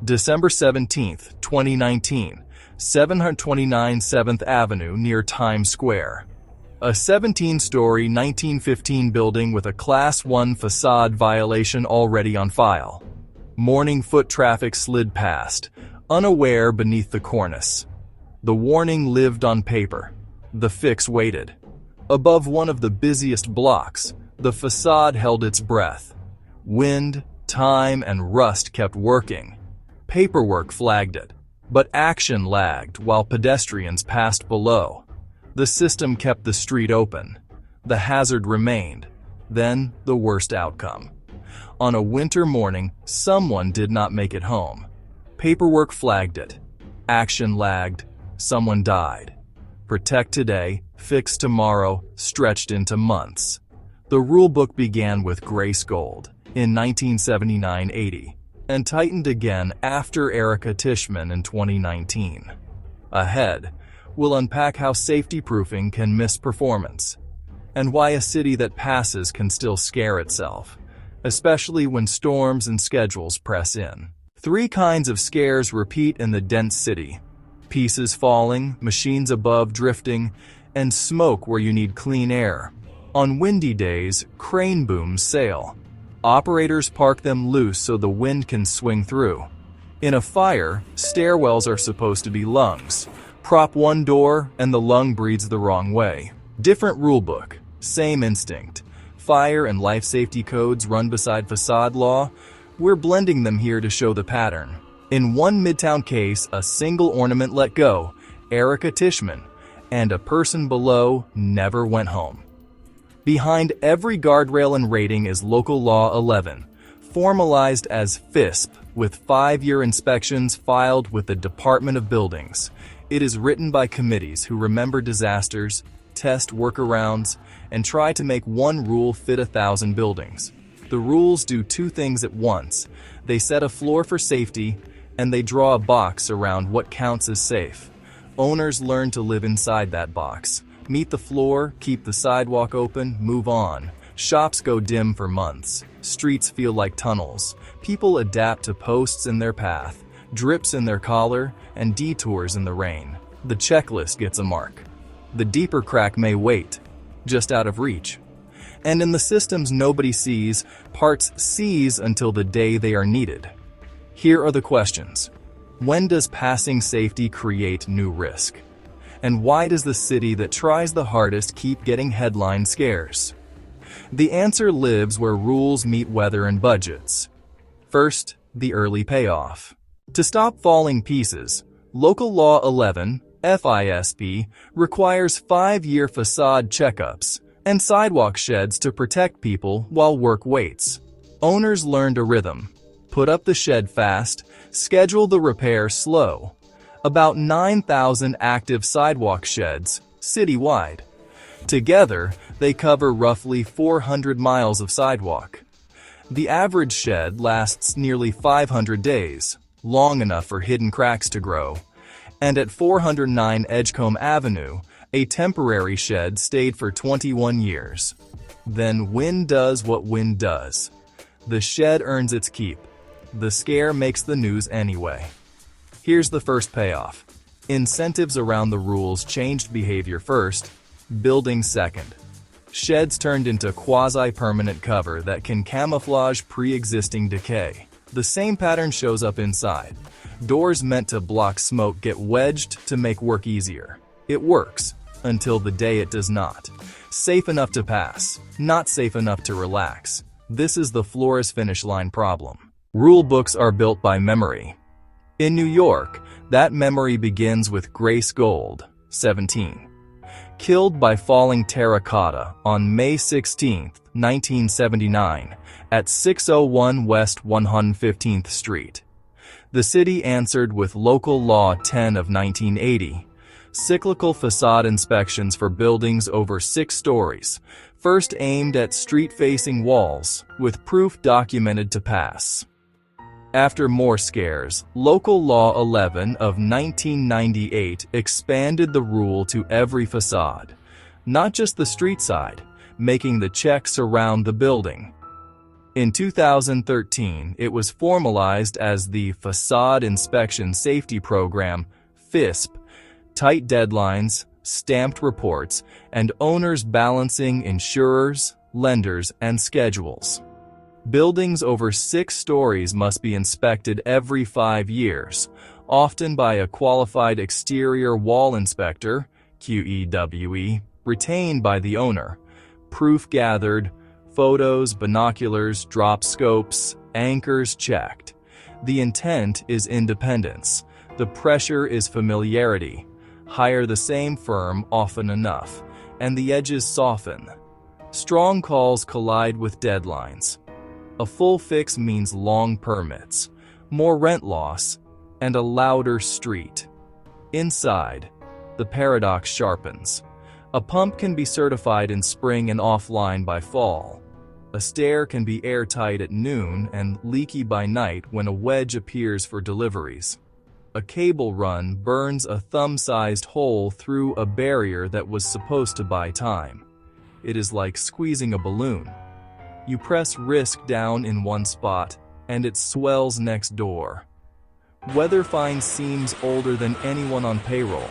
December 17, 2019, 729 7th Avenue near Times Square. A 17-story 1915 building with a Class 1 facade violation already on file. Morning foot traffic slid past, unaware beneath the cornice. The warning lived on paper. The fix waited. Above one of the busiest blocks, the facade held its breath. Wind, time, and rust kept working. Paperwork flagged it, but action lagged while pedestrians passed below. The system kept the street open. The hazard remained. Then, the worst outcome. On a winter morning, someone did not make it home. Paperwork flagged it. Action lagged. Someone died. Protect today, fix tomorrow, stretched into months. The rulebook began with Grace Gold in 1979-80 and tightened again after Erica Tishman in 2019. Ahead, we'll unpack how safety proofing can miss performance and why a city that passes can still scare itself, especially when storms and schedules press in. 3 kinds of scares repeat in the dense city: pieces falling, machines above drifting, and smoke where you need clean air. On windy days, crane booms sail. Operators park them loose so the wind can swing through. In a fire, stairwells are supposed to be lungs. Prop one door and the lung breathes the wrong way. Different rulebook, same instinct. Fire and life safety codes run beside facade law. We're blending them here to show the pattern. In one Midtown case, a single ornament let go, Erica Tishman, and a person below never went home. Behind every guardrail and rating is Local Law 11, formalized as FISP, with 5-year inspections filed with the Department of Buildings. It is written by committees who remember disasters, test workarounds, and try to make one rule fit 1,000 buildings. The rules do 2 things at once. They set a floor for safety, and they draw a box around what counts as safe. Owners learn to live inside that box. Meet the floor, keep the sidewalk open, move on. Shops go dim for months. Streets feel like tunnels. People adapt to posts in their path, drips in their collar, and detours in the rain. The checklist gets a mark. The deeper crack may wait, just out of reach. And in the systems nobody sees, parts seize until the day they are needed. Here are the questions. When does passing safety create new risk? And why does the city that tries the hardest keep getting headline scares? The answer lives where rules meet weather and budgets. First, the early payoff. To stop falling pieces, Local Law 11, FISP, requires 5-year facade checkups and sidewalk sheds to protect people while work waits. Owners learned a rhythm. Put up the shed fast, schedule the repair slow. About 9,000 active sidewalk sheds, citywide. Together, they cover roughly 400 miles of sidewalk. The average shed lasts nearly 500 days, long enough for hidden cracks to grow. And at 409 Edgecombe Avenue, a temporary shed stayed for 21 years. Then wind does what wind does. The shed earns its keep. The scare makes the news anyway. Here's the first payoff. Incentives around the rules changed behavior first, building second. Sheds turned into quasi-permanent cover that can camouflage pre-existing decay. The same pattern shows up inside. Doors meant to block smoke get wedged to make work easier. It works, until the day it does not. Safe enough to pass, not safe enough to relax. This is the floor's finish line problem. Rule books are built by memory. In New York, that memory begins with Grace Gold, 17. Killed by falling terracotta on May 16, 1979, at 601 West 115th Street. The city answered with Local Law 10 of 1980, cyclical facade inspections for buildings over 6 stories, first aimed at street-facing walls, with proof documented to pass. After more scares, Local Law 11 of 1998 expanded the rule to every facade, not just the street side, making the checks around the building. In 2013, it was formalized as the Facade Inspection Safety Program, FISP, tight deadlines, stamped reports, and owners balancing insurers, lenders, and schedules. Buildings over 6 stories must be inspected every 5 years, often by a qualified exterior wall inspector, QEWE, retained by the owner. Proof gathered, photos, binoculars, drop scopes, anchors checked. The intent is independence. The pressure is familiarity. Hire the same firm often enough, and the edges soften. Strong calls collide with deadlines. A full fix means long permits, more rent loss, and a louder street. Inside, the paradox sharpens. A pump can be certified in spring and offline by fall. A stair can be airtight at noon and leaky by night when a wedge appears for deliveries. A cable run burns a thumb-sized hole through a barrier that was supposed to buy time. It is like squeezing a balloon. You press risk down in one spot, and it swells next door. Weather finds seams older than anyone on payroll.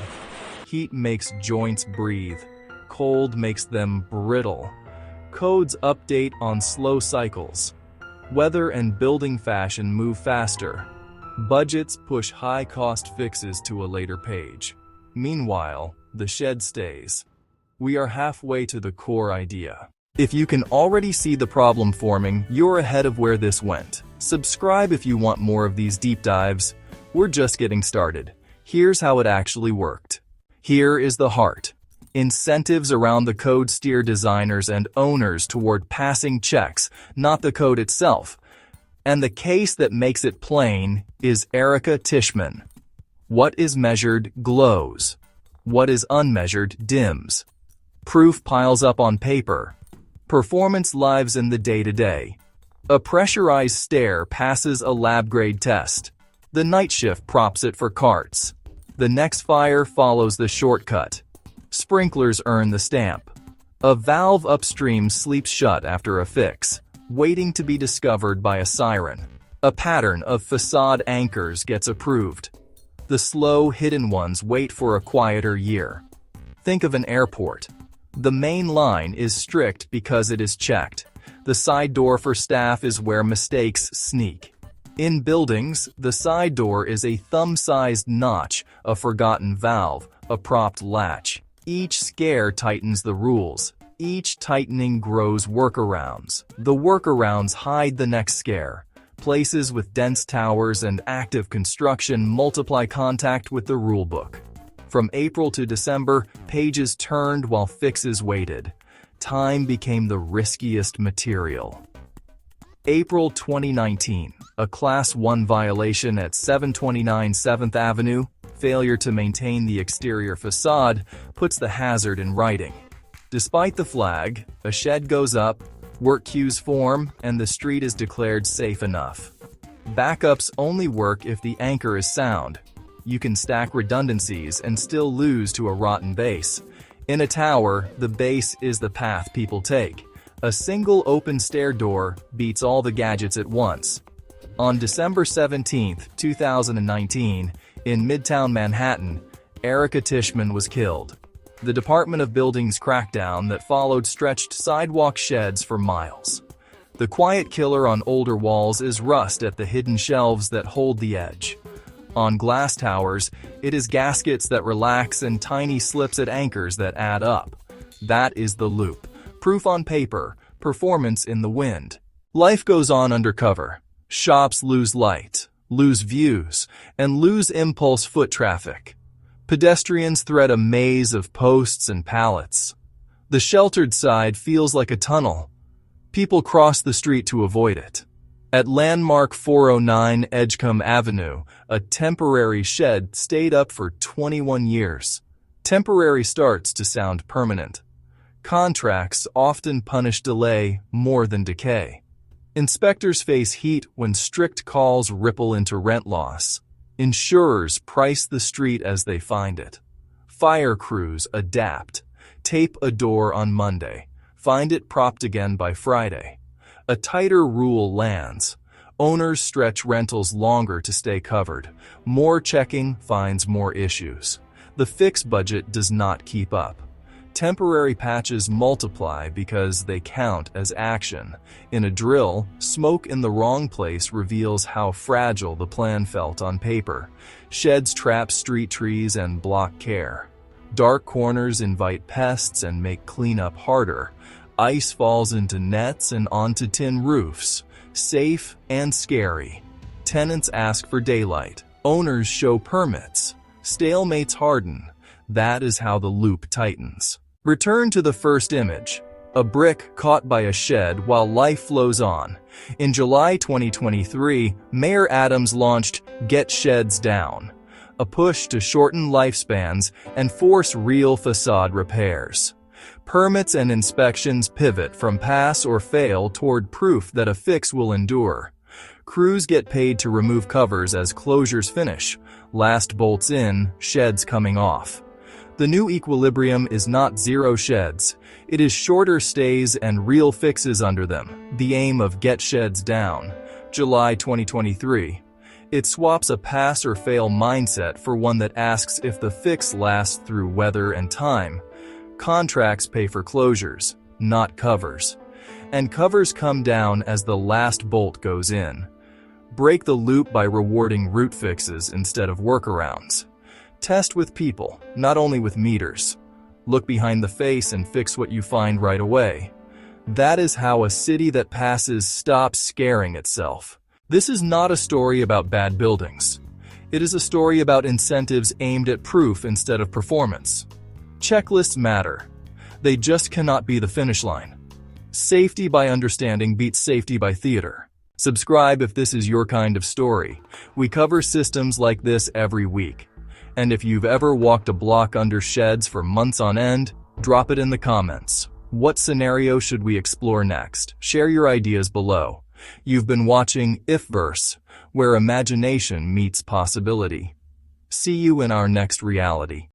Heat makes joints breathe. Cold makes them brittle. Codes update on slow cycles. Weather and building fashion move faster. Budgets push high-cost fixes to a later page. Meanwhile, the shed stays. We are halfway to the core idea. If you can already see the problem forming, you're ahead of where this went. Subscribe if you want more of these deep dives. We're just getting started. Here's how it actually worked. Here is the heart. Incentives around the code steer designers and owners toward passing checks, not the code itself. And the case that makes it plain is Erica Tishman. What is measured glows. What is unmeasured dims. Proof piles up on paper. Performance lives in the day-to-day. A pressurized stair passes a lab-grade test. The night shift props it for carts. The next fire follows the shortcut. Sprinklers earn the stamp. A valve upstream sleeps shut after a fix, waiting to be discovered by a siren. A pattern of facade anchors gets approved. The slow, hidden ones wait for a quieter year. Think of an airport. The main line is strict because it is checked. The side door for staff is where mistakes sneak. In buildings, the side door is a thumb-sized notch, a forgotten valve, a propped latch. Each scare tightens the rules. Each tightening grows workarounds. The workarounds hide the next scare. Places with dense towers and active construction multiply contact with the rulebook. From April to December, pages turned while fixes waited. Time became the riskiest material. April 2019, a Class 1 violation at 729 7th Avenue, failure to maintain the exterior facade, puts the hazard in writing. Despite the flag, a shed goes up, work queues form, and the street is declared safe enough. Backups only work if the anchor is sound. You can stack redundancies and still lose to a rotten base. In a tower, the base is the path people take. A single open stair door beats all the gadgets at once. On December 17, 2019, in Midtown Manhattan, Erica Tishman was killed. The Department of Buildings crackdown that followed stretched sidewalk sheds for miles. The quiet killer on older walls is rust at the hidden shelves that hold the edge. On glass towers, it is gaskets that relax and tiny slips at anchors that add up. That is the loop. Proof on paper, performance in the wind. Life goes on undercover. Shops lose light, lose views, and lose impulse foot traffic. Pedestrians thread a maze of posts and pallets. The sheltered side feels like a tunnel. People cross the street to avoid it. At landmark 409 Edgecombe Avenue, a temporary shed stayed up for 21 years. Temporary starts to sound permanent. Contracts often punish delay more than decay. Inspectors face heat when strict calls ripple into rent loss. Insurers price the street as they find it. Fire crews adapt. Tape a door on Monday. Find it propped again by Friday. A tighter rule lands. Owners stretch rentals longer to stay covered. More checking finds more issues. The fix budget does not keep up. Temporary patches multiply because they count as action. In a drill, smoke in the wrong place reveals how fragile the plan felt on paper. Sheds trap street trees and block care. Dark corners invite pests and make cleanup harder. Ice falls into nets and onto tin roofs. Safe and scary. Tenants ask for daylight. Owners show permits. Stalemates harden. That is how the loop tightens. Return to the first image. A brick caught by a shed while life flows on. In July 2023, Mayor Adams launched Get Sheds Down, a push to shorten lifespans and force real facade repairs. Permits and inspections pivot from pass or fail toward proof that a fix will endure. Crews get paid to remove covers as closures finish. Last bolts in, sheds coming off. The new equilibrium is not zero sheds. It is shorter stays and real fixes under them. The aim of Get Sheds Down, July 2023. It swaps a pass or fail mindset for one that asks if the fix lasts through weather and time. Contracts pay for closures, not covers. And covers come down as the last bolt goes in. Break the loop by rewarding root fixes instead of workarounds. Test with people, not only with meters. Look behind the face and fix what you find right away. That is how a city that passes stops scaring itself. This is not a story about bad buildings. It is a story about incentives aimed at proof instead of performance. Checklists matter. They just cannot be the finish line. Safety by understanding beats safety by theater. Subscribe if this is your kind of story. We cover systems like this every week. And if you've ever walked a block under sheds for months on end, drop it in the comments. What scenario should we explore next? Share your ideas below. You've been watching IfVerse, where imagination meets possibility. See you in our next reality.